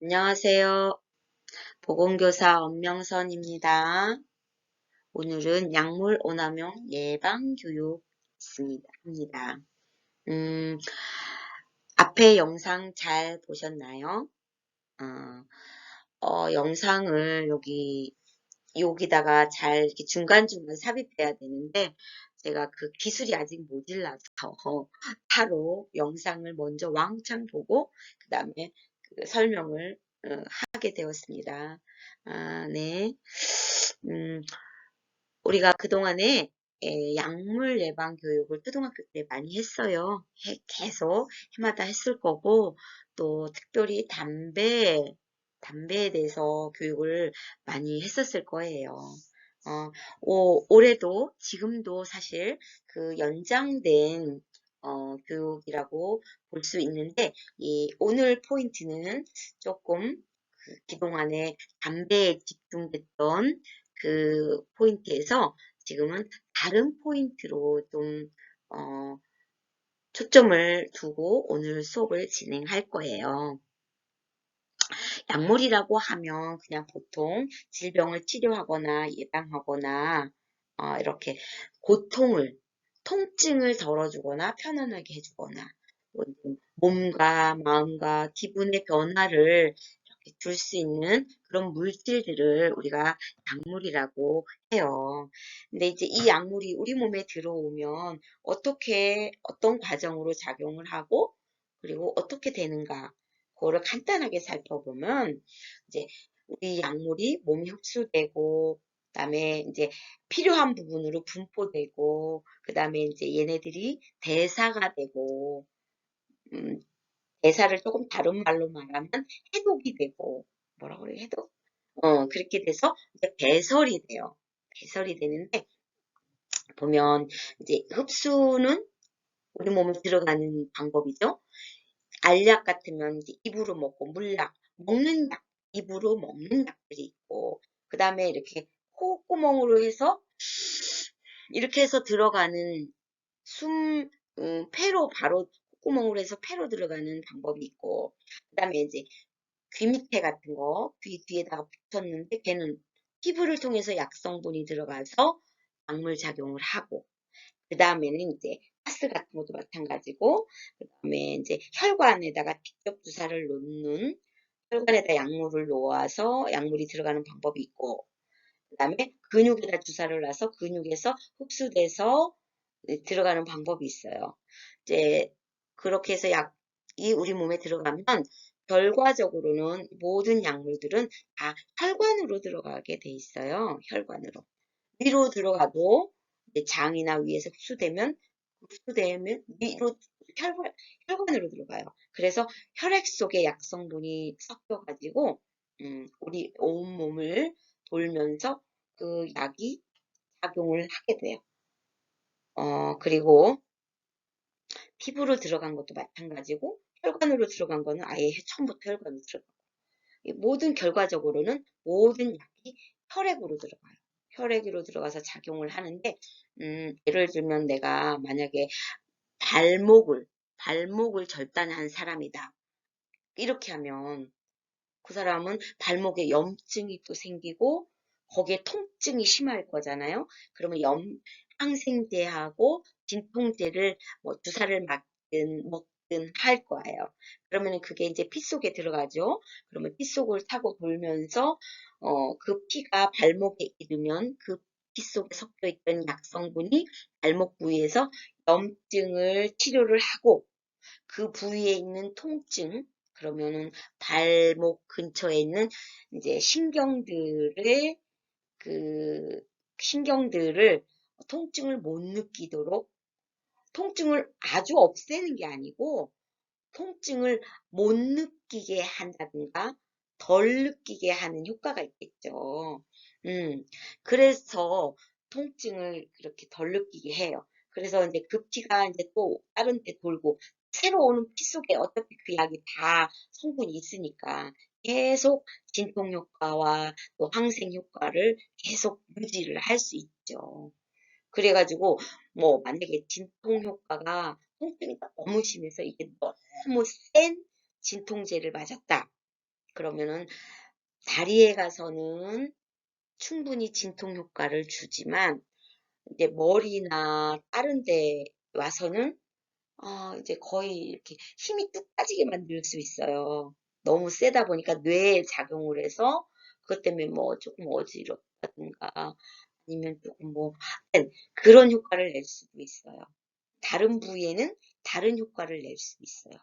안녕하세요. 보건교사 엄명선입니다. 오늘은 약물 오남용 예방 교육 입니다. 앞에 영상 잘 보셨나요? 영상을 여기다가 잘 이렇게 중간중간 삽입해야 되는데, 제가 그 기술이 아직 모질라서 바로 영상을 먼저 왕창 보고, 그 다음에 그 설명을 하게 되었습니다. 네. 음, 우리가 그동안에 약물 예방 교육을 초등학교 때 많이 했어요. 계속 해마다 했을 거고, 또 특별히 담배에 대해서 교육을 많이 했었을 거예요. 올해도 지금도 사실 그 연장된 교육이라고 볼 수 있는데, 오늘 포인트는 조금 그동안에 담배에 집중됐던 그 포인트에서 지금은 다른 포인트로 좀 초점을 두고 오늘 수업을 진행할 거예요. 약물이라고 하면 그냥 보통 질병을 치료하거나 예방하거나 이렇게 통증을 덜어주거나 편안하게 해주거나 몸과 마음과 기분의 변화를 줄 수 있는 그런 물질들을 우리가 약물이라고 해요. 근데 이제 이 약물이 우리 몸에 들어오면 어떤 과정으로 작용을 하고, 그리고 어떻게 되는가, 그거를 간단하게 살펴보면, 이제 우리 약물이 몸에 흡수되고, 그다음에 이제 필요한 부분으로 분포되고, 그다음에 이제 얘네들이 대사가 되고, 음, 대사를 조금 다른 말로 말하면 해독이 되고, 뭐라 그래, 해독? 그렇게 돼서 이제 배설이 돼요. 배설이 되는데, 보면 이제 흡수는 우리 몸에 들어가는 방법이죠. 알약 같으면 이제 입으로 먹고, 물약, 먹는 약, 입으로 먹는 약들이 있고, 그 다음에 이렇게 콧구멍으로 해서, 이렇게 해서 들어가는 폐로 바로 콧구멍으로 해서 폐로 들어가는 방법이 있고, 그 다음에 이제 귀 밑에 같은 거, 귀 뒤에다가 붙였는데 걔는 피부를 통해서 약성분이 들어가서 약물 작용을 하고, 그 다음에는 이제 가스 같은 것도 마찬가지고, 그 다음에 이제 혈관에다가 직접 주사를 놓는, 혈관에다 약물을 놓아서 약물이 들어가는 방법이 있고, 그 다음에 근육에다 주사를 놔서 근육에서 흡수돼서 들어가는 방법이 있어요. 이제 그렇게 해서 약이 우리 몸에 들어가면 결과적으로는 모든 약물들은 다 혈관으로 들어가게 돼 있어요. 혈관으로. 위로 들어가도 장이나 위에서 흡수되면 위로 혈관으로 들어가요. 그래서 혈액 속에 약성분이 섞여가지고 우리 온몸을 돌면서 그 약이 작용을 하게 돼요. 그리고 피부로 들어간 것도 마찬가지고 혈관으로 들어간 거는 아예 처음부터 혈관으로 들어가고, 모든 결과적으로는 모든 약이 혈액으로 들어가요. 혈액으로 들어가서 작용을 하는데, 예를 들면 내가 만약에 발목을 절단한 사람이다. 이렇게 하면 그 사람은 발목에 염증이 또 생기고 거기에 통증이 심할 거잖아요. 그러면 항생제하고 진통제를 뭐 주사를 맞든 먹든 할 거예요. 그러면 그게 이제 피 속에 들어가죠. 그러면 피 속을 타고 돌면서 그 피가 발목에 이르면 그 피 속에 섞여 있던 약성분이 발목 부위에서 염증을 치료를 하고, 그 부위에 있는 통증, 그러면은 발목 근처에 있는 이제 그 신경들을 통증을 못 느끼도록, 통증을 아주 없애는 게 아니고 통증을 못 느끼게 한다든가 덜 느끼게 하는 효과가 있겠죠. 그래서 통증을 그렇게 덜 느끼게 해요. 그래서 이제 그 피가 이제 또 다른 데 돌고, 새로 오는 피 속에 어차피 그 약이 다 성분이 있으니까 계속 진통 효과와 또 항생 효과를 계속 유지를 할 수 있죠. 그래가지고 뭐 만약에 진통 효과가, 통증이 너무 심해서 이게 너무 센 진통제를 맞았다. 그러면은 다리에 가서는 충분히 진통 효과를 주지만 이제 머리나 다른 데 와서는 이제 거의 이렇게 힘이 뚝 빠지게 만들 수 있어요. 너무 세다 보니까 뇌에 작용을 해서 그것 때문에 뭐 조금 어지럽다든가 아니면 조금 뭐 그런 효과를 낼 수도 있어요. 다른 부위에는 다른 효과를 낼 수 있어요.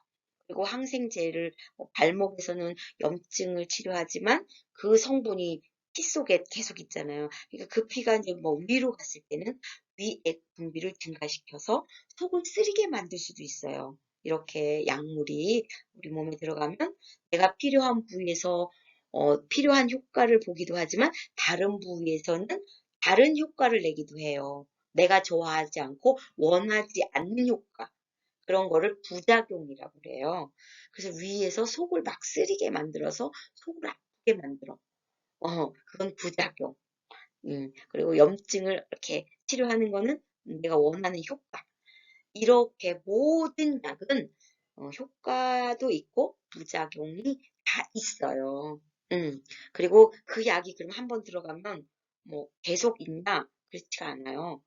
그리고 항생제를 발목에서는 염증을 치료하지만 그 성분이 피 속에 계속 있잖아요. 그러니까 그 피가 이제 뭐 위로 갔을 때는 위액 분비를 증가시켜서 속을 쓰리게 만들 수도 있어요. 이렇게 약물이 우리 몸에 들어가면 내가 필요한 부위에서 필요한 효과를 보기도 하지만 다른 부위에서는 다른 효과를 내기도 해요. 내가 좋아하지 않고 원하지 않는 효과. 그런 거를 부작용이라고 그래요. 그래서 위에서 속을 막 쓰리게 만들어서 속을 아프게 만들어. 그건 부작용. 그리고 염증을 이렇게 치료하는 거는 내가 원하는 효과. 이렇게 모든 약은 효과도 있고 부작용이 다 있어요. 그리고 그 약이 그럼 한 번 들어가면 뭐 계속 있나? 그렇지가 않아요.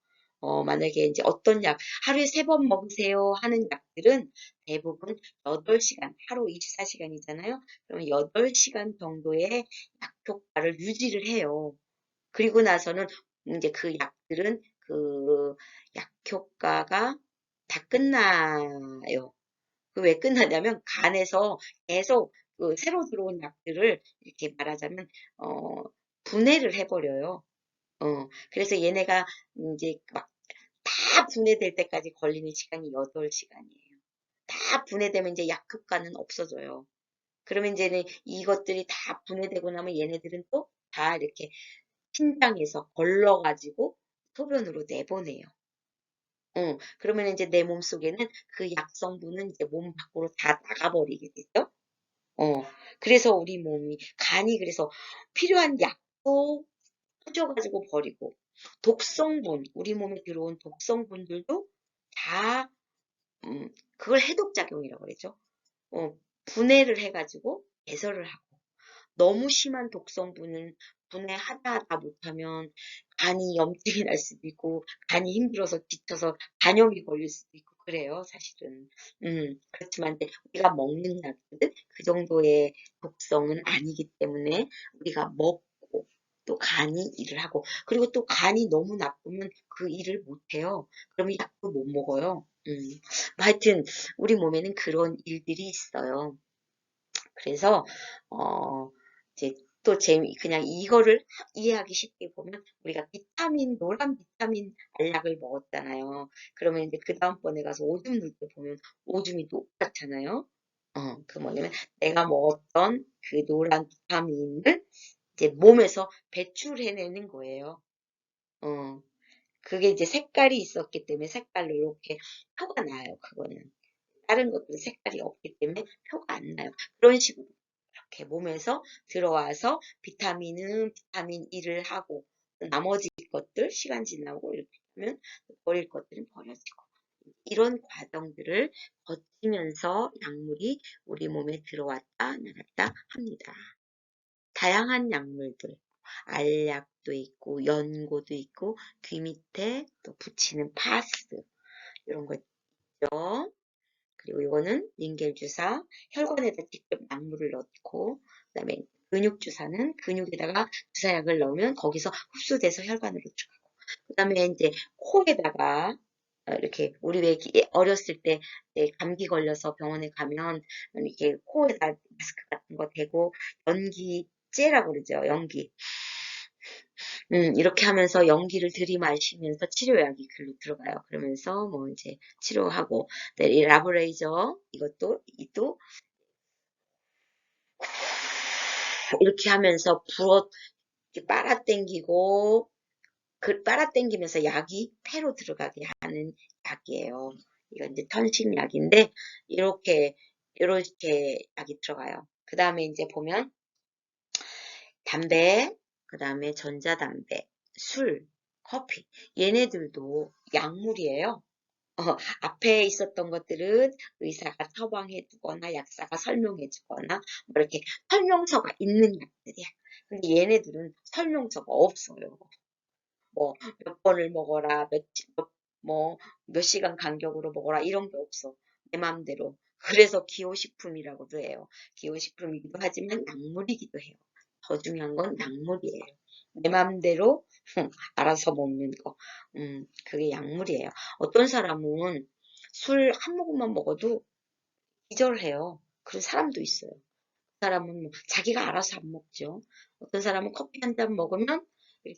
만약에 이제 어떤 약, 하루에 3번 먹으세요 하는 약들은 대부분 8시간, 하루 24시간이잖아요. 그러면 8시간 정도의 약 효과를 유지를 해요. 그리고 나서는 이제 그 약들은 그 약 효과가 다 끝나요. 그 왜 끝나냐면 간에서 계속 그 새로 들어온 약들을 이렇게 말하자면 어, 분해를 해버려요. 그래서 얘네가 이제 막 다 분해될 때까지 걸리는 시간이 8시간이에요. 다 분해되면 이제 약 효과는 없어져요. 그러면 이제는 이것들이 다 분해되고 나면 얘네들은 또 다 이렇게 신장에서 걸러가지고 소변으로 내보내요. 그러면 이제 내 몸속에는 그 약 성분은 이제 몸 밖으로 다 나가버리게 되죠. 어, 그래서 우리 몸이, 간이 그래서 필요한 약도 터져가지고 버리고, 독성분, 우리 몸에 들어온 독성분들도 다, 그걸 해독작용이라고 그러죠. 분해를 해가지고 배설을 하고, 너무 심한 독성분은 분해하다 못하면 간이 염증이 날 수도 있고, 간이 힘들어서 지쳐서 간염이 걸릴 수도 있고, 그래요, 사실은. 그렇지만 이제 우리가 먹는 약들은 그 정도의 독성은 아니기 때문에 우리가 먹고, 또 간이 일을 하고, 그리고 또 간이 너무 나쁘면 그 일을 못해요. 그러면 약도 못 먹어요. 하여튼, 우리 몸에는 그런 일들이 있어요. 그래서 이제 또 그냥 이거를 이해하기 쉽게 보면 우리가 노란 비타민 알약을 먹었잖아요. 그러면 이제 그 다음번에 가서 오줌 눌 때 보면 오줌이 똑같잖아요. 그 뭐냐면 내가 먹었던 그 노란 비타민을 이제 몸에서 배출해내는 거예요. 어, 그게 이제 색깔이 있었기 때문에 색깔로 이렇게 표가 나요. 그거는. 다른 것들은 색깔이 없기 때문에 표가 안 나요. 그런 식으로 이렇게 몸에서 들어와서 비타민은 비타민 E를 하고 나머지 것들 시간 지나고 이렇게 하면 버릴 것들은 버려지고 이런 과정들을 거치면서 약물이 우리 몸에 들어왔다 나갔다 합니다. 다양한 약물들, 알약도 있고 연고도 있고 귀 밑에 또 붙이는 파스 이런 거 있죠. 그리고 이거는 링겔 주사, 혈관에다 직접 약물을 넣고, 그다음에 근육 주사는 근육에다가 주사약을 넣으면 거기서 흡수돼서 혈관으로 들어가고, 그다음에 이제 코에다가 이렇게 우리 왜 어렸을 때 감기 걸려서 병원에 가면 이렇게 코에다 마스크 같은 거 대고 연기째라고 그러죠. 연기. 이렇게 하면서 연기를 들이마시면서 치료약이 글로 들어가요. 그러면서 뭐 이제 치료하고, 네, 이 라브레이저 이것도 이도 이렇게 하면서 불어 이렇게 빨아당기고 그 빨아당기면서 약이 폐로 들어가게 하는 약이에요. 이건 이제 편식약인데 이렇게 약이 들어가요. 그 다음에 이제 보면 담배, 그 다음에 전자담배, 술, 커피 얘네들도 약물이에요. 앞에 있었던 것들은 의사가 처방해 주거나 약사가 설명해 주거나 뭐 이렇게 설명서가 있는 약들이야. 근데 얘네들은 설명서가 없어요. 뭐 몇 번을 먹어라, 뭐 몇 시간 간격으로 먹어라 이런 게 없어. 내 맘대로. 그래서 기호식품이라고도 해요. 기호식품이기도 하지만 약물이기도 해요. 더 중요한 건 약물이에요. 내 맘대로 알아서 먹는 거. 그게 약물이에요. 어떤 사람은 술 한 모금만 먹어도 기절해요. 그런 사람도 있어요. 그 사람은 뭐 자기가 알아서 안 먹죠. 어떤 사람은 커피 한 잔 먹으면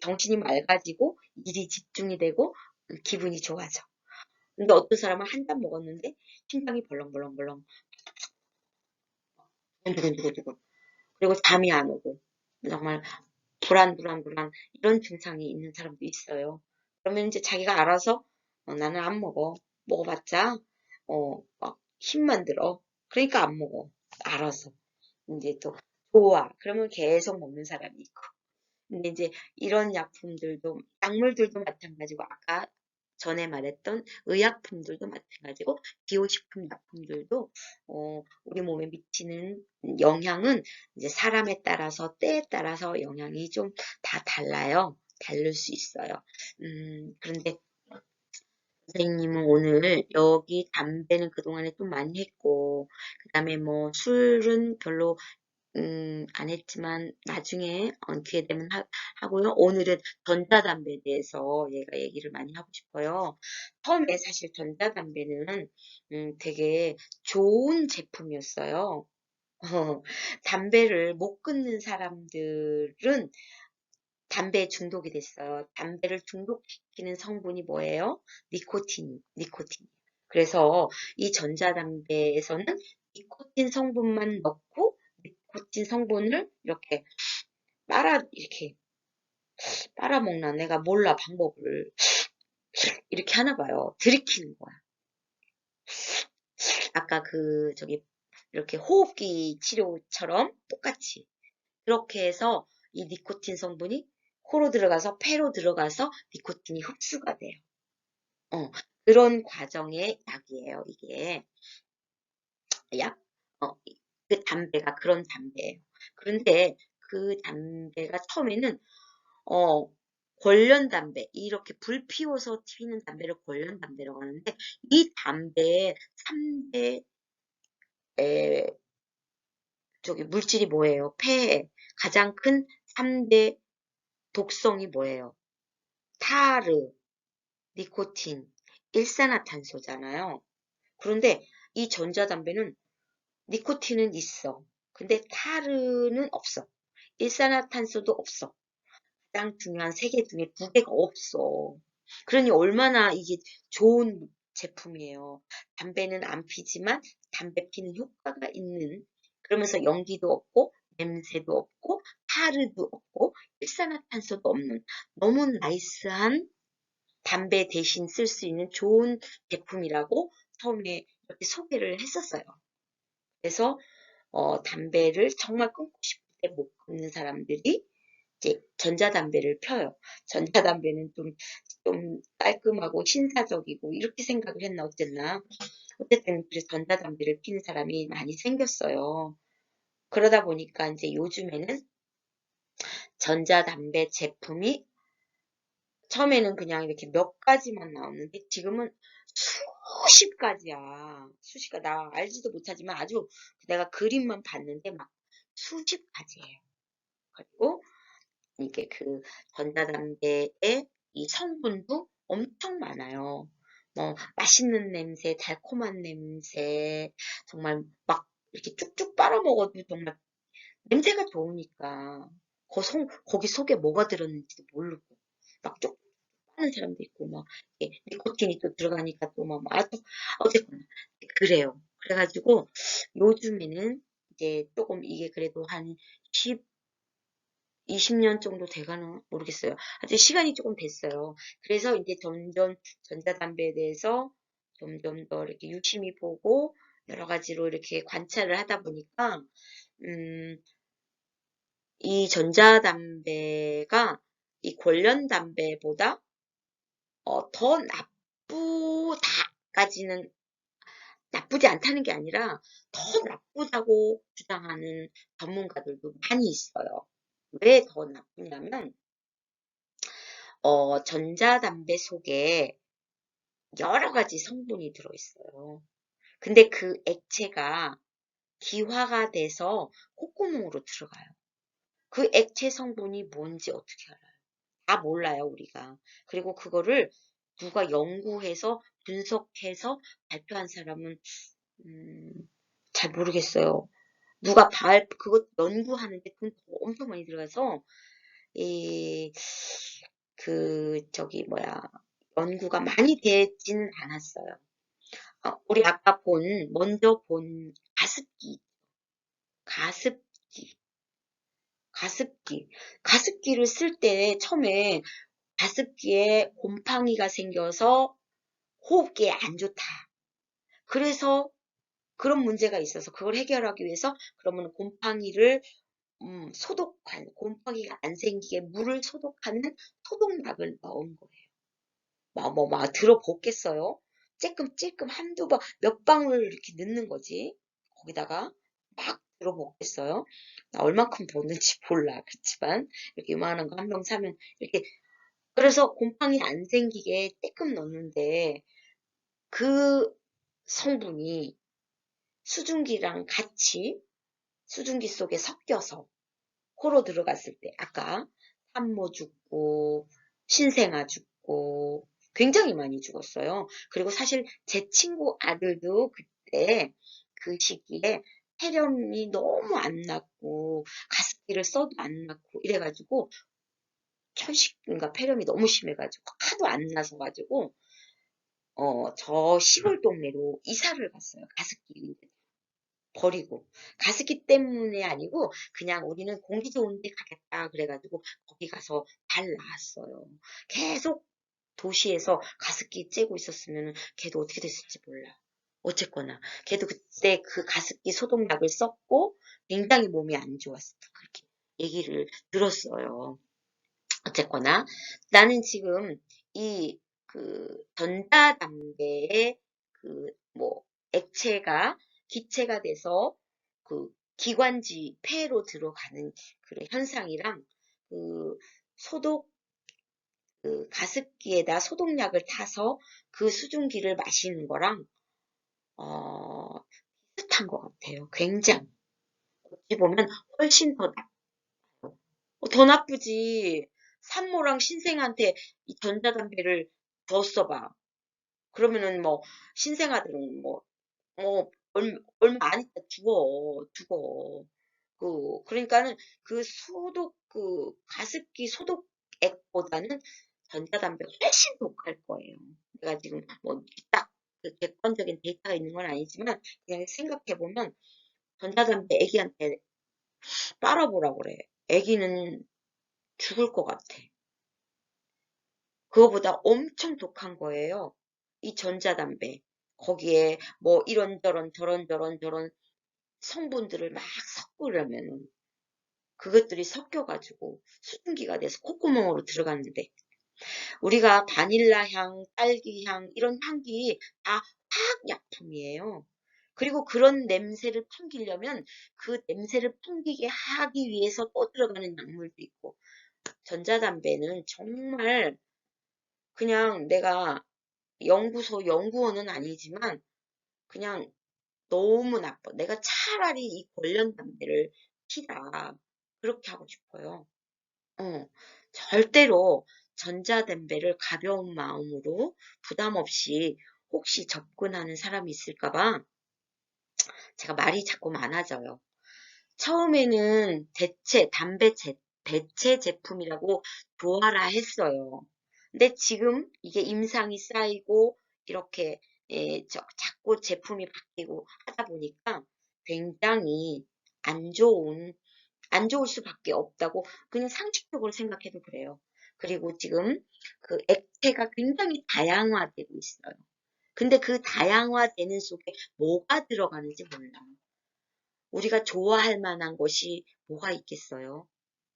정신이 맑아지고 일이 집중이 되고 기분이 좋아져. 근데 어떤 사람은 한 잔 먹었는데 심장이 벌렁벌렁벌렁 두근두근두근 그리고 잠이 안 오고 정말 불안 이런 증상이 있는 사람도 있어요. 그러면 이제 자기가 알아서 나는 안 먹어. 먹어봤자 막 힘만 들어. 그러니까 안 먹어. 알아서. 이제 또 좋아. 그러면 계속 먹는 사람이 있고. 근데 이제 이런 약품들도 약물들도 마찬가지고 아까 전에 말했던 의약품들도 마찬가지고 기호식품 약품들도 우리 몸에 미치는 영향은 이제 사람에 따라서 때에 따라서 영향이 좀 다 달라요. 다를 수 있어요. 그런데 선생님은 오늘 여기 담배는 그동안에 좀 많이 했고 그다음에 뭐 술은 별로 안 했지만 나중에 기회 되면 하고요. 오늘은 전자담배에 대해서 얘가 얘기를 많이 하고 싶어요. 처음에 사실 전자담배는 되게 좋은 제품이었어요. 담배를 못 끊는 사람들은 담배에 중독이 됐어요. 담배를 중독시키는 성분이 뭐예요? 니코틴. 그래서 이 전자담배에서는 니코틴 성분만 넣고 니코틴 성분을 이렇게 빨아먹나 내가 몰라 방법을 이렇게 하나 봐요. 들이키는 거야. 아까 이렇게 호흡기 치료처럼 똑같이 그렇게 해서 이 니코틴 성분이 코로 들어가서 폐로 들어가서 니코틴이 흡수가 돼요. 그런 과정의 약이에요, 이게. 약, 그 담배가 그런 담배예요. 그런데 그 담배가 처음에는, 관련담배, 이렇게 불 피워서 튀는 담배를 관련담배라고 하는데, 이 담배의 3대, 물질이 뭐예요? 폐에 가장 큰 3대 독성이 뭐예요? 타르, 니코틴, 일산화탄소잖아요. 그런데 이 전자담배는 니코틴은 있어. 근데 타르는 없어. 일산화탄소도 없어. 가장 중요한 세 개 중에 두 개가 없어. 그러니 얼마나 이게 좋은 제품이에요. 담배는 안 피지만 담배 피는 효과가 있는 그러면서 연기도 없고 냄새도 없고 타르도 없고 일산화탄소도 없는 너무 나이스한 담배 대신 쓸 수 있는 좋은 제품이라고 처음에 이렇게 소개를 했었어요. 그래서 담배를 정말 끊고 싶을 때 못 끊는 사람들이 이제 전자담배를 펴요. 전자담배는 좀 깔끔하고 신사적이고 이렇게 생각을 했나 어쨌나. 어쨌든 그래서 전자담배를 피는 사람이 많이 생겼어요. 그러다 보니까 이제 요즘에는 전자담배 제품이 처음에는 그냥 이렇게 몇 가지만 나왔는데 지금은 수십 가지야. 수십 가지. 나 알지도 못하지만 아주 내가 그림만 봤는데 막 수십 가지예요. 그리고 이게 그 전자담배의 이 성분도 엄청 많아요. 뭐 맛있는 냄새, 달콤한 냄새, 정말 막 이렇게 쭉쭉 빨아먹어도 정말 냄새가 좋으니까 거기 속에 뭐가 들었는지도 모르고 막 쭉 하는 사람도 있고 막 니코틴이 또 들어가니까 또 막 아주 어쨌거나 그래요. 그래가지고 요즘에는 이제 조금 이게 그래도 한 10, 20년 정도 돼가나 모르겠어요. 하여튼 시간이 조금 됐어요. 그래서 이제 점점 전자담배에 대해서 점점 더 이렇게 유심히 보고 여러 가지로 이렇게 관찰을 하다 보니까 음, 이 전자담배가 이 관련 담배보다 더 나쁘다. 까지는 나쁘지 않다는 게 아니라 더 나쁘다고 주장하는 전문가들도 많이 있어요. 왜 더 나쁘냐면 전자담배 속에 여러 가지 성분이 들어있어요. 근데 그 액체가 기화가 돼서 콧구멍으로 들어가요. 그 액체 성분이 뭔지 어떻게 알아요? 다 몰라요, 우리가. 그리고 그거를 누가 연구해서 분석해서 발표한 사람은 음, 잘 모르겠어요. 누가 그것 연구하는데 돈 엄청 많이 들어가서 이 연구가 많이 되지는 않았어요. 우리 아까 먼저 본 가습기, 가습기, 가습기. 가습기를 쓸 때 처음에 가습기에 곰팡이가 생겨서 호흡기에 안 좋다. 그래서 그런 문제가 있어서 그걸 해결하기 위해서 그러면 곰팡이를 곰팡이가 안 생기게 물을 소독하는 소독약을 넣은 거예요. 막 들어보겠어요? 찔끔찔끔 한두 방, 몇 방울 이렇게 넣는 거지. 거기다가 막 들어보겠어요? 나 얼만큼 보는지 몰라. 그렇지만 이렇게 요만한 거 한 병 사면 이렇게 그래서 곰팡이 안 생기게 찔끔 넣는데 그 성분이 수증기랑 같이 수증기 속에 섞여서 코로 들어갔을 때 아까 산모 죽고 신생아 죽고 굉장히 많이 죽었어요. 그리고 사실 제 친구 아들도 그때 그 시기에 폐렴이 너무 안 낫고 가습기를 써도 안 낫고 이래가지고 천식인가 폐렴이 너무 심해가지고 하도 안 나서 가지고 저 시골 동네로 이사를 갔어요. 가습기 버리고. 가습기 때문에 아니고 그냥 우리는 공기 좋은 데 가겠다 그래가지고 거기 가서 잘 나았어요. 계속 도시에서 가습기 쬐고 있었으면 걔도 어떻게 됐을지 몰라. 어쨌거나 걔도 그때 그 가습기 소독약을 썼고 굉장히 몸이 안 좋았어. 그렇게 얘기를 들었어요. 어쨌거나 나는 지금 이 전자담배의 액체가 기체가 돼서 그 기관지 폐로 들어가는 그런 현상이랑 그 소독 가습기에다 소독약을 타서 그 수증기를 마시는 거랑 비슷한 것 같아요. 굉장히 어찌 보면 훨씬 더 나쁘지. 산모랑 신생한테 이 전자담배를 줬어봐. 그러면은 신생아들은 얼마 안 있다 죽어. 그러니까는 가습기 소독액보다는 전자담배 훨씬 독할 거예요. 내가 지금 딱 객관적인 데이터가 있는 건 아니지만, 그냥 생각해보면, 전자담배 애기한테 빨아보라고 그래. 애기는 죽을 것 같아. 그거보다 엄청 독한 거예요. 이 전자담배. 거기에 이런저런 저런 성분들을 막 섞으려면은 그것들이 섞여가지고 수증기가 돼서 콧구멍으로 들어갔는데 우리가 바닐라 향, 딸기 향 이런 향기 다 화학약품이에요. 그리고 그런 냄새를 풍기려면 그 냄새를 풍기게 하기 위해서 또 들어가는 약물도 있고 전자담배는 정말 그냥 내가 연구원은 아니지만 그냥 너무 나빠. 내가 차라리 이 관련 담배를 피라. 그렇게 하고 싶어요. 절대로 전자담배를 가벼운 마음으로 부담 없이 혹시 접근하는 사람이 있을까봐 제가 말이 자꾸 많아져요. 처음에는 대체 제품이라고 좋아라 했어요. 근데 지금 이게 임상이 쌓이고 이렇게 자꾸 제품이 바뀌고 하다 보니까 굉장히 안 좋은 안 좋을 수밖에 없다고 그냥 상식적으로 생각해도 그래요. 그리고 지금 그 액체가 굉장히 다양화되고 있어요. 근데 그 다양화되는 속에 뭐가 들어가는지 몰라. 우리가 좋아할 만한 것이 뭐가 있겠어요?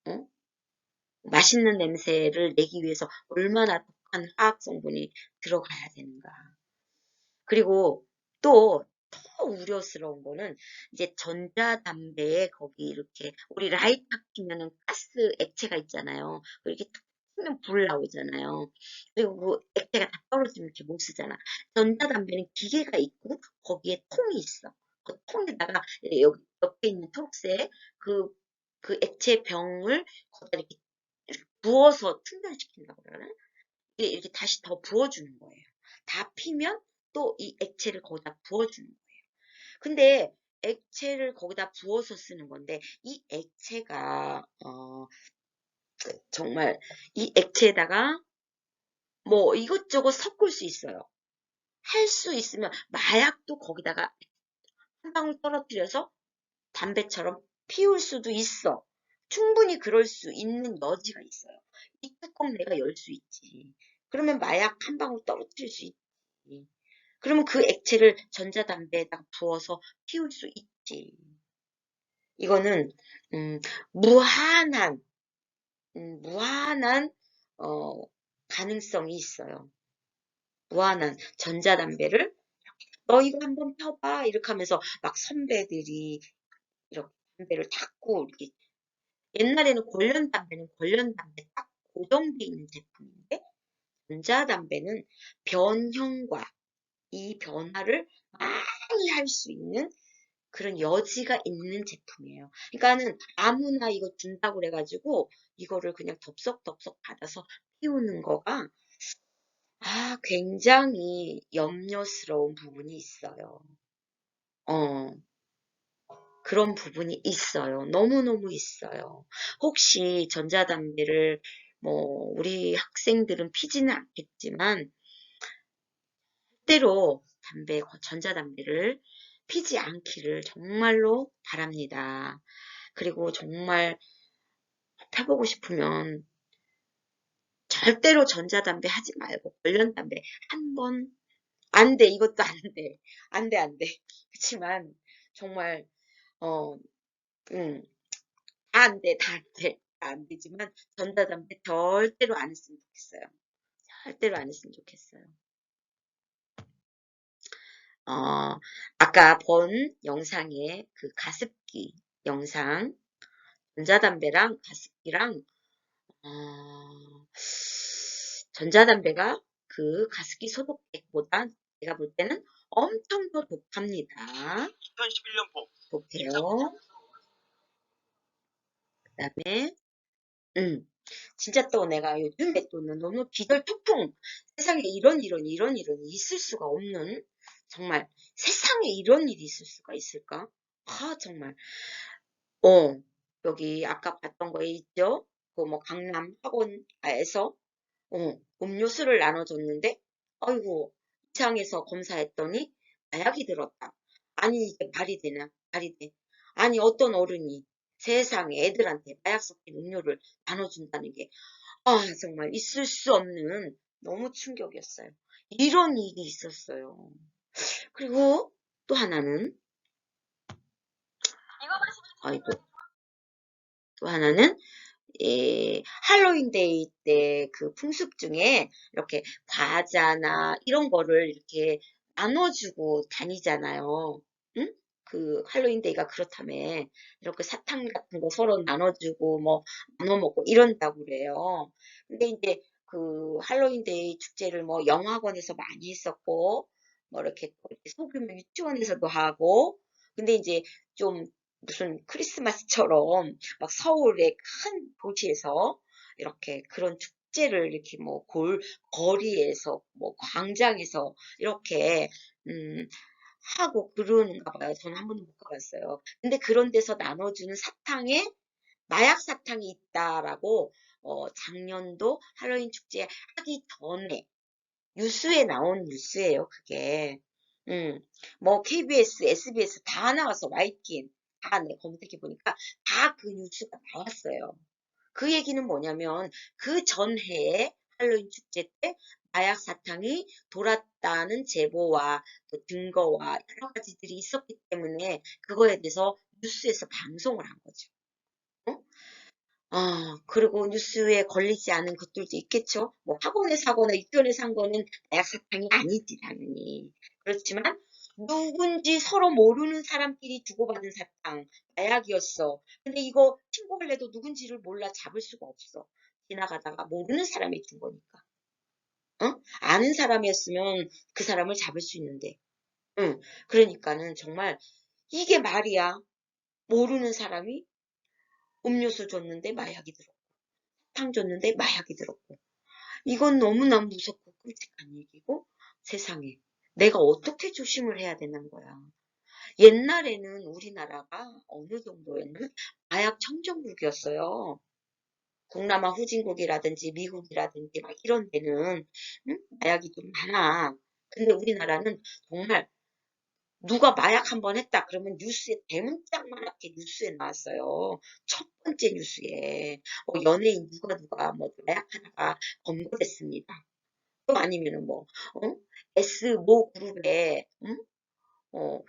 어? 맛있는 냄새를 내기 위해서 얼마나 독한 화학 성분이 들어가야 되는가. 그리고 또 더 우려스러운 거는 이제 전자담배에 거기 이렇게 우리 라이터 키면은 가스 액체가 있잖아요. 이렇게 탁 키면 불 나오잖아요. 그리고 그 액체가 다 떨어지면 이렇게 못 쓰잖아. 전자담배는 기계가 있고 거기에 통이 있어. 그 통에다가 여기 옆에 있는 초록색 그, 그 액체 병을 거기다 이렇게 부어서 충전시킨다고 그러나? 이렇게 다시 더 부어주는 거예요. 다 피면 또 이 액체를 거기다 부어주는 거예요. 근데 액체를 거기다 부어서 쓰는 건데 이 액체가 정말 이 액체에다가 뭐 이것저것 섞을 수 있어요. 할 수 있으면 마약도 거기다가 한 방울 떨어뜨려서 담배처럼 피울 수도 있어. 충분히 그럴 수 있는 여지가 있어요. 이 뚜껑 내가 열 수 있지. 그러면 마약 한 방울 떨어뜨릴 수 있지. 그러면 그 액체를 전자담배에다가 부어서 피울 수 있지. 이거는 무한한 무한한 어, 가능성이 있어요. 무한한 전자담배를 너 이거 한번 펴봐 이렇게 하면서 막 선배들이 이렇게 담배를 닦고 이렇게 옛날에는 관련담배 딱 고정돼 있는 제품인데 전자담배는 변형과 이 변화를 많이 할 수 있는 그런 여지가 있는 제품이에요. 그러니까는 아무나 이거 준다고 그래가지고 이거를 그냥 덥석덥석 받아서 피우는 거가 굉장히 염려스러운 부분이 있어요. 어, 그런 부분이 있어요. 너무너무 있어요. 혹시 전자담배를 뭐 우리 학생들은 피지는 않겠지만 때로 전자담배를 피지 않기를 정말로 바랍니다. 그리고 정말 펴보고 싶으면 절대로 전자담배 하지 말고 관련담배 한 번, 안 돼, 이것도 안 돼. 안 돼, 안 돼. 그렇지만 정말 어, 음, 다 안 돼, 다 안 돼. 다 안 되지만 전자담배 절대로 안 했으면 좋겠어요. 절대로 안 했으면 좋겠어요. 어, 아까 본 영상에 그 가습기 영상, 전자담배랑 가습기랑 전자담배가 그 가습기 소독액보다 제가 볼 때는 엄청 더 독합니다. 2011년 독해요. 그 다음에 진짜 또 내가 요즘에 또 너무 기절투풍 세상에 이런 일은 있을 수가 없는 정말 세상에 이런 일이 있을 수가 있을까? 정말 어 여기 아까 봤던 거에 있죠? 그 뭐 강남 학원에서 음료수를 나눠줬는데 아이고 이상해서 검사했더니 마약이 들었다. 아니 이게 말이 되나? 말이 돼. 아니 어떤 어른이 세상에 애들한테 마약 섞인 음료를 나눠준다는 게 정말 있을 수 없는 너무 충격이었어요. 이런 일이 있었어요. 그리고 또 하나는 아이고 또 하나는 할로윈데이 때 그 풍습 중에 이렇게 과자나 이런 거를 이렇게 나눠주고 다니잖아요. 응? 그 할로윈데이가 그렇다며 이렇게 사탕 같은 거 서로 나눠주고 뭐 나눠 먹고 이런다고 그래요. 근데 이제 그 할로윈데이 축제를 뭐 영화관에서 많이 했었고 뭐 이렇게 또 이렇게 소규모 유치원에서도 하고 근데 이제 좀 무슨 크리스마스처럼 막 서울의 큰 도시에서 이렇게 그런 축제를 이렇게 뭐 거리에서 뭐 광장에서 이렇게 음, 하고 그러는가 봐요. 저는 한 번도 못 가봤어요. 근데 그런 데서 나눠주는 사탕에 마약 사탕이 있다라고 작년도 할로윈 축제 하기 전에 뉴스에 나온 뉴스예요. 그게 뭐 KBS, SBS 다 나왔어. YTN 다 검색해 보니까 다 그 뉴스가 나왔어요. 그 얘기는 뭐냐면 그 전해에 할로윈 축제 때 마약 사탕이 돌았다는 제보와 또 증거와 여러 가지들이 있었기 때문에 그거에 대해서 뉴스에서 방송을 한 거죠. 어? 그리고 뉴스에 걸리지 않은 것들도 있겠죠. 뭐 학원에 사거나 유치원에서 산 거는 마약 사탕이 아니지, 당연히. 그렇지만 누군지 서로 모르는 사람끼리 주고받은 사탕, 마약이었어. 근데 이거 신고를 해도 누군지를 몰라 잡을 수가 없어. 지나가다가 모르는 사람이 준 거니까. 아는 사람이었으면 그 사람을 잡을 수 있는데. 응. 그러니까는 정말 이게 말이야. 모르는 사람이 음료수 줬는데 마약이 들었고, 사탕 줬는데 마약이 들었고. 이건 너무나 무섭고 끔찍한 얘기고 세상에 내가 어떻게 조심을 해야 되는 거야. 옛날에는 우리나라가 어느 정도였냐면 마약 청정국이었어요. 동남아 후진국이라든지 미국이라든지 막 이런 데는 응? 마약이 좀 많아. 근데 우리나라는 정말 누가 마약 한번 했다 그러면 뉴스에 대문짝만하게 뉴스에 나왔어요. 첫 번째 뉴스에 연예인 누가 뭐 마약하다가 검거됐습니다. 또 아니면은 뭐 S 모 그룹의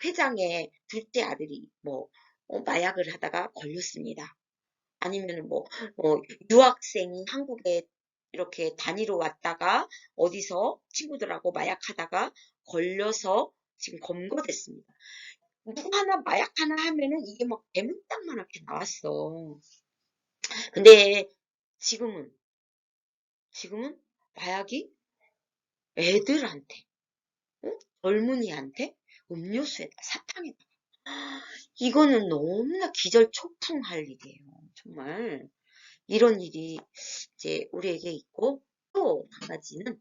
회장의 둘째 아들이 뭐 마약을 하다가 걸렸습니다. 아니면은 뭐 유학생이 한국에 이렇게 다니러 왔다가 어디서 친구들하고 마약하다가 걸려서 지금 검거됐습니다. 누구 하나 마약 하나 하면은 이게 막 대문짝만하게 나왔어. 근데 지금은 지금은 마약이 애들한테 젊은이한테 음료수에다 사탕에다 이거는 너무나 기절초풍할 일이에요. 정말 이런 일이 이제 우리에게 있고 또 한 가지는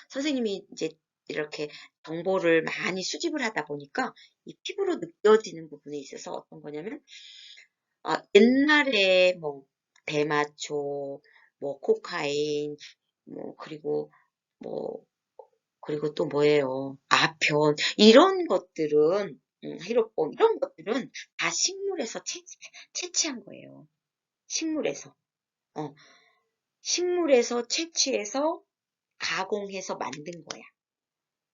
선생님이 이제 이렇게 정보를 많이 수집을 하다 보니까 이 피부로 느껴지는 부분에 있어서 어떤 거냐면 옛날에 뭐 대마초, 뭐 코카인, 뭐 뭐 그리고 또 뭐예요? 아편 이런 것들은 히로뽕 이런 것들은 다 식물에서 채취한 거예요. 식물에서. 어, 식물에서 채취해서 가공해서 만든 거야.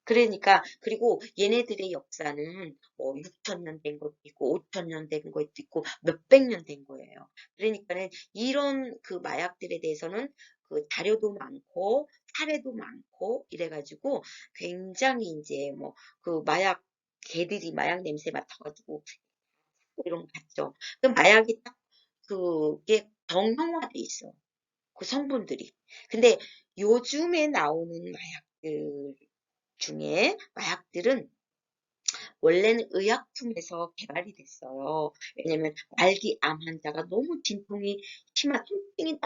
그러니까 그리고 얘네들의 역사는 뭐 6천 년 된 것도 있고 5천 년 된 것도 있고 몇백 년 된 거예요. 그러니까는 이런 그 마약들에 대해서는 그 자료도 많고 사례도 많고 이래가지고 굉장히 이제 뭐 그 마약 개들이 마약 냄새 맡아가지고 이런 거 봤죠. 그 마약이 딱 그게 정형화돼 있어. 그 성분들이. 근데 요즘에 나오는 마약들 중에 마약들은 원래는 의약품에서 개발이 됐어요. 왜냐면 말기 암 환자가 너무 진통이 통증이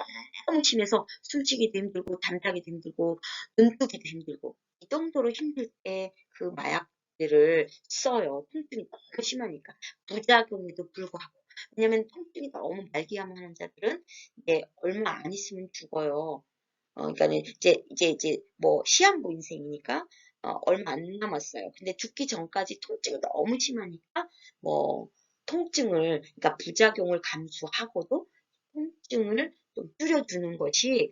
너무 심해서 숨쉬기도 힘들고 잠자기도 힘들고 눈 뜨기도 힘들고 이 정도로 힘들 때 그 마약들을 써요. 통증이 너무 심하니까 부작용에도 불구하고 왜냐면 통증이 너무 말기암 환자들은 이제 얼마 안 있으면 죽어요. 그러니까는 이제 뭐 시한부 인생이니까 얼마 안 남았어요. 근데 죽기 전까지 통증이 너무 심하니까 뭐 통증을 그러니까 부작용을 감수하고도 통증을 좀 줄여주는 것이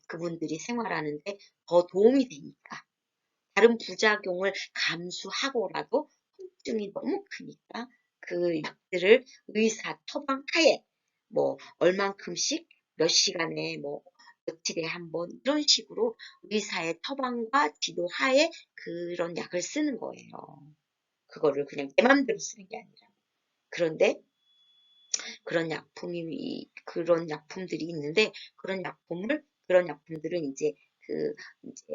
그분들이 생활하는데 더 도움이 되니까 다른 부작용을 감수하고라도 통증이 너무 크니까 그 약들을 의사 처방하에 뭐 얼만큼씩 몇 시간에 뭐 며칠에 한 번 이런 식으로 의사의 처방과 지도하에 그런 약을 쓰는 거예요. 그거를 그냥 내 맘대로 쓰는 게 아니라. 그런데 그런 약품들이 있는데 그런 약품들은 이제 그 이제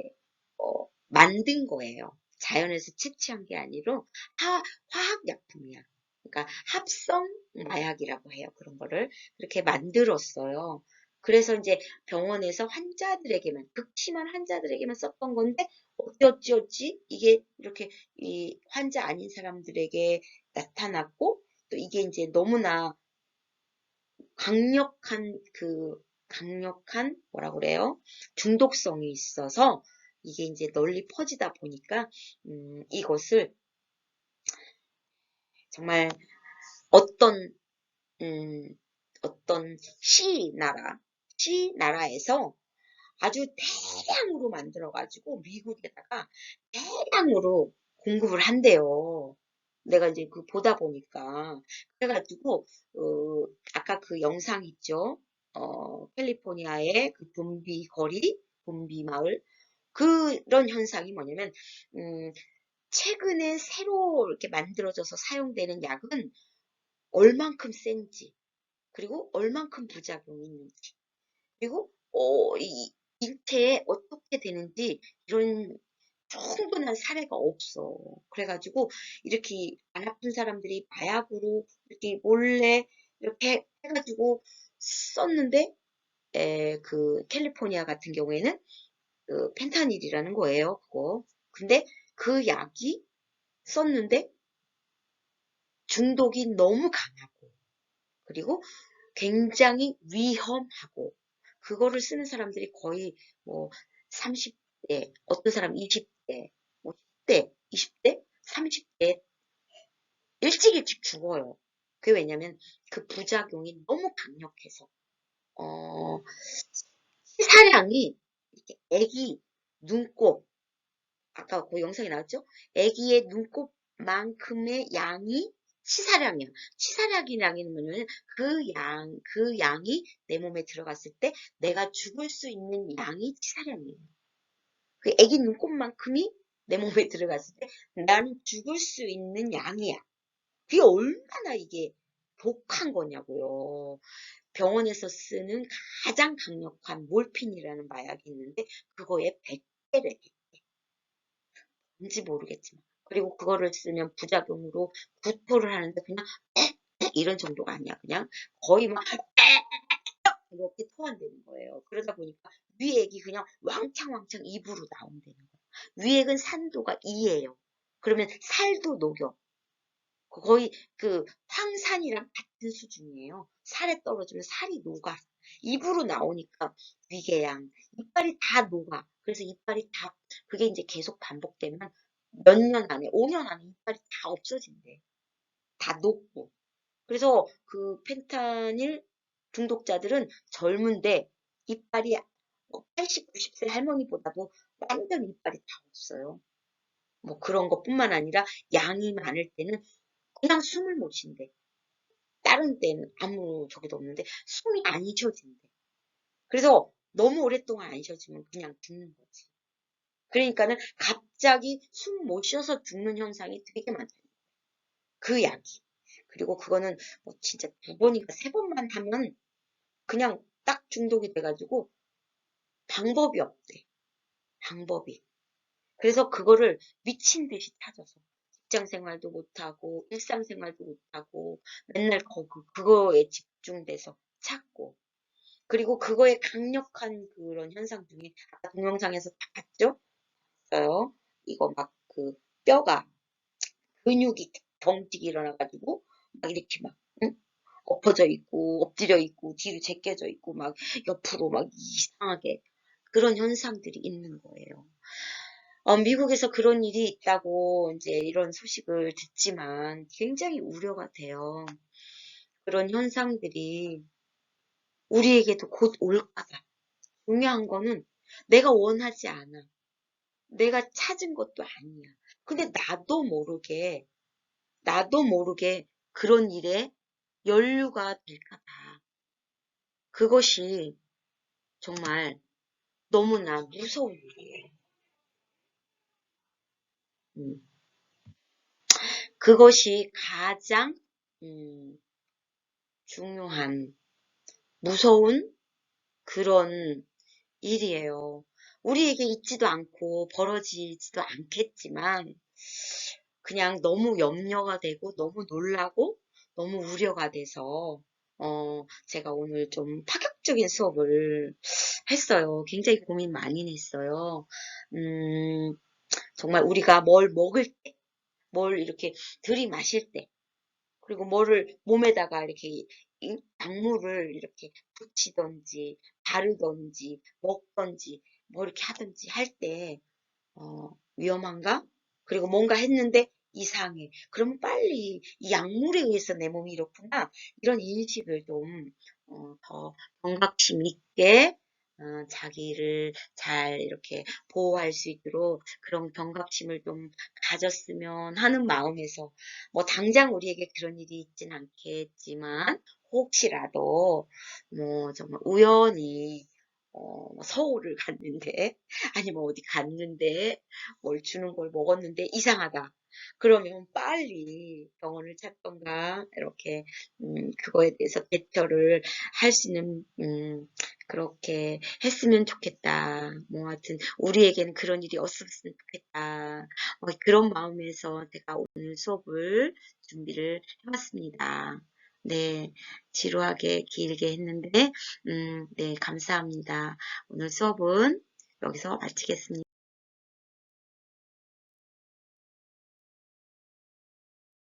만든 거예요. 자연에서 채취한 게 아니라 화학 약품이야. 그러니까 합성 마약이라고 해요. 그런 거를 그렇게 만들었어요. 그래서 이제 병원에서 환자들에게만 극심한 환자들에게만 썼던 건데 어찌 이게 이렇게 이 환자 아닌 사람들에게 나타났고 또 이게 이제 너무나 강력한 뭐라 그래요? 중독성이 있어서 이게 이제 널리 퍼지다 보니까 이것을 정말 어떤 음, 어떤 시나라에서 아주 대량으로 만들어가지고 미국에다가 대량으로 공급을 한대요. 내가 이제 그 보다 보니까 그래가지고 아까 그 영상 있죠? 캘리포니아의 그 분비 거리, 분비 마을. 그런 현상이 뭐냐면, 음, 최근에 새로 이렇게 만들어져서 사용되는 약은 얼만큼 센지, 그리고 얼만큼 부작용이 있는지, 그리고 인체에 어떻게 되는지 이런 충분한 사례가 없어. 그래가지고 이렇게 안 아픈 사람들이 마약으로 이렇게 몰래 이렇게 해가지고 썼는데 그 캘리포니아 같은 경우에는 그 펜타닐이라는 거예요. 그거. 근데 그 약이 썼는데 중독이 너무 강하고 그리고 굉장히 위험하고 그거를 쓰는 사람들이 거의 뭐 30대, 어떤 사람 20대, 뭐 10대, 20대, 30대 일찍 죽어요. 그게 왜냐면 그 부작용이 너무 강력해서 어, 치사량이 이렇게 애기 눈곱 아까 그 영상에 나왔죠? 애기의 눈곱만큼의 양이 치사량이야. 치사량이라는 거는 그 양이 내 몸에 들어갔을 때 내가 죽을 수 있는 양이 치사량이에요. 그 애기 눈곱만큼이 내 몸에 들어갔을 때 나는 죽을 수 있는 양이야. 그게 얼마나 이게 독한 거냐고요. 병원에서 쓰는 가장 강력한 몰핀이라는 마약이 있는데 그거의 100배래. 뭔지 모르겠지만. 그리고 그거를 쓰면 부작용으로 구토를 하는데 그냥 이런 정도가 아니야. 그냥 거의 막 이렇게 토한다는 거예요. 그러다 보니까 위액이 그냥 왕창왕창 입으로 나온다는 거예요. 위액은 산도가 2예요. 그러면 살도 녹여. 거의 그 황산이랑 같은 수준이에요. 살에 떨어지면 살이 녹아. 입으로 나오니까 위궤양, 이빨이 다 녹아. 그래서 이빨이 다 그게 이제 계속 반복되면 몇 년 안에, 5년 안에 이빨이 다 없어진대. 다 녹고. 그래서 그 펜타닐 중독자들은 젊은데 이빨이 80, 90세 할머니보다도 완전 이빨이 다 없어요. 뭐 그런 것뿐만 아니라 양이 많을 때는 그냥 숨을 못 쉰대. 다른 때는 아무 저기도 없는데 숨이 안 쉬어진대. 그래서 너무 오랫동안 안 쉬어지면 그냥 죽는 거지. 그러니까는 갑자기 숨 못 쉬어서 죽는 현상이 되게 많다. 그 약이. 그리고 그거는 뭐 진짜 2번인가 3번만 하면 그냥 딱 중독이 돼가지고 방법이 없대. 방법이. 그래서 그거를 미친 듯이 찾아서 직장 생활도 못하고 일상 생활도 못하고 맨날 그거에 집중돼서 찾고 그리고 그거의 강력한 그런 현상 중에 아까 동영상에서 다 봤죠? 어요 이거 막 그 뼈가 근육이 덩치게 일어나가지고 막 이렇게 막 응? 엎어져 있고 엎드려 있고 뒤로 제껴져 있고 막 옆으로 막 이상하게 그런 현상들이 있는 거예요. 미국에서 그런 일이 있다고 이제 이런 소식을 듣지만 굉장히 우려가 돼요. 그런 현상들이 우리에게도 곧 올까 봐. 중요한 거는 내가 원하지 않아. 내가 찾은 것도 아니야. 근데 나도 모르게 그런 일에 연루가 될까 봐. 그것이 정말 너무나 무서운 일이에요. 음. 그것이 가장 중요한 무서운 그런 일이에요. 우리에게 있지도 않고 벌어지지도 않겠지만 그냥 너무 염려가 되고 너무 놀라고 너무 우려가 돼서 제가 오늘 좀 파격적인 수업을 했어요. 굉장히 고민 많이 했어요. 정말 우리가 뭘 먹을 때, 뭘 이렇게 들이마실 때, 그리고 뭐를 몸에다가 이렇게 약물을 이렇게 붙이던지 바르던지 먹던지 뭐 이렇게 하든지 할 때 위험한가? 그리고 뭔가 했는데 이상해. 그러면 빨리 이 약물에 의해서 내 몸이 이렇구나. 이런 인식을 좀 더 경각심 있게 자기를 잘 이렇게 보호할 수 있도록 그런 경각심을 좀 가졌으면 하는 마음에서 뭐 당장 우리에게 그런 일이 있진 않겠지만 혹시라도 뭐 정말 우연히 서울을 갔는데 아니면 어디 갔는데 뭘 주는 걸 먹었는데 이상하다. 그러면 빨리 병원을 찾던가 이렇게 그거에 대해서 대처를 할 수 있는 그렇게 했으면 좋겠다. 뭐 하여튼 우리에게는 그런 일이 없었으면 좋겠다. 그런 마음에서 제가 오늘 수업을 준비를 해봤습니다. 네, 지루하게 길게 했는데 네, 감사합니다. 오늘 수업은 여기서 마치겠습니다.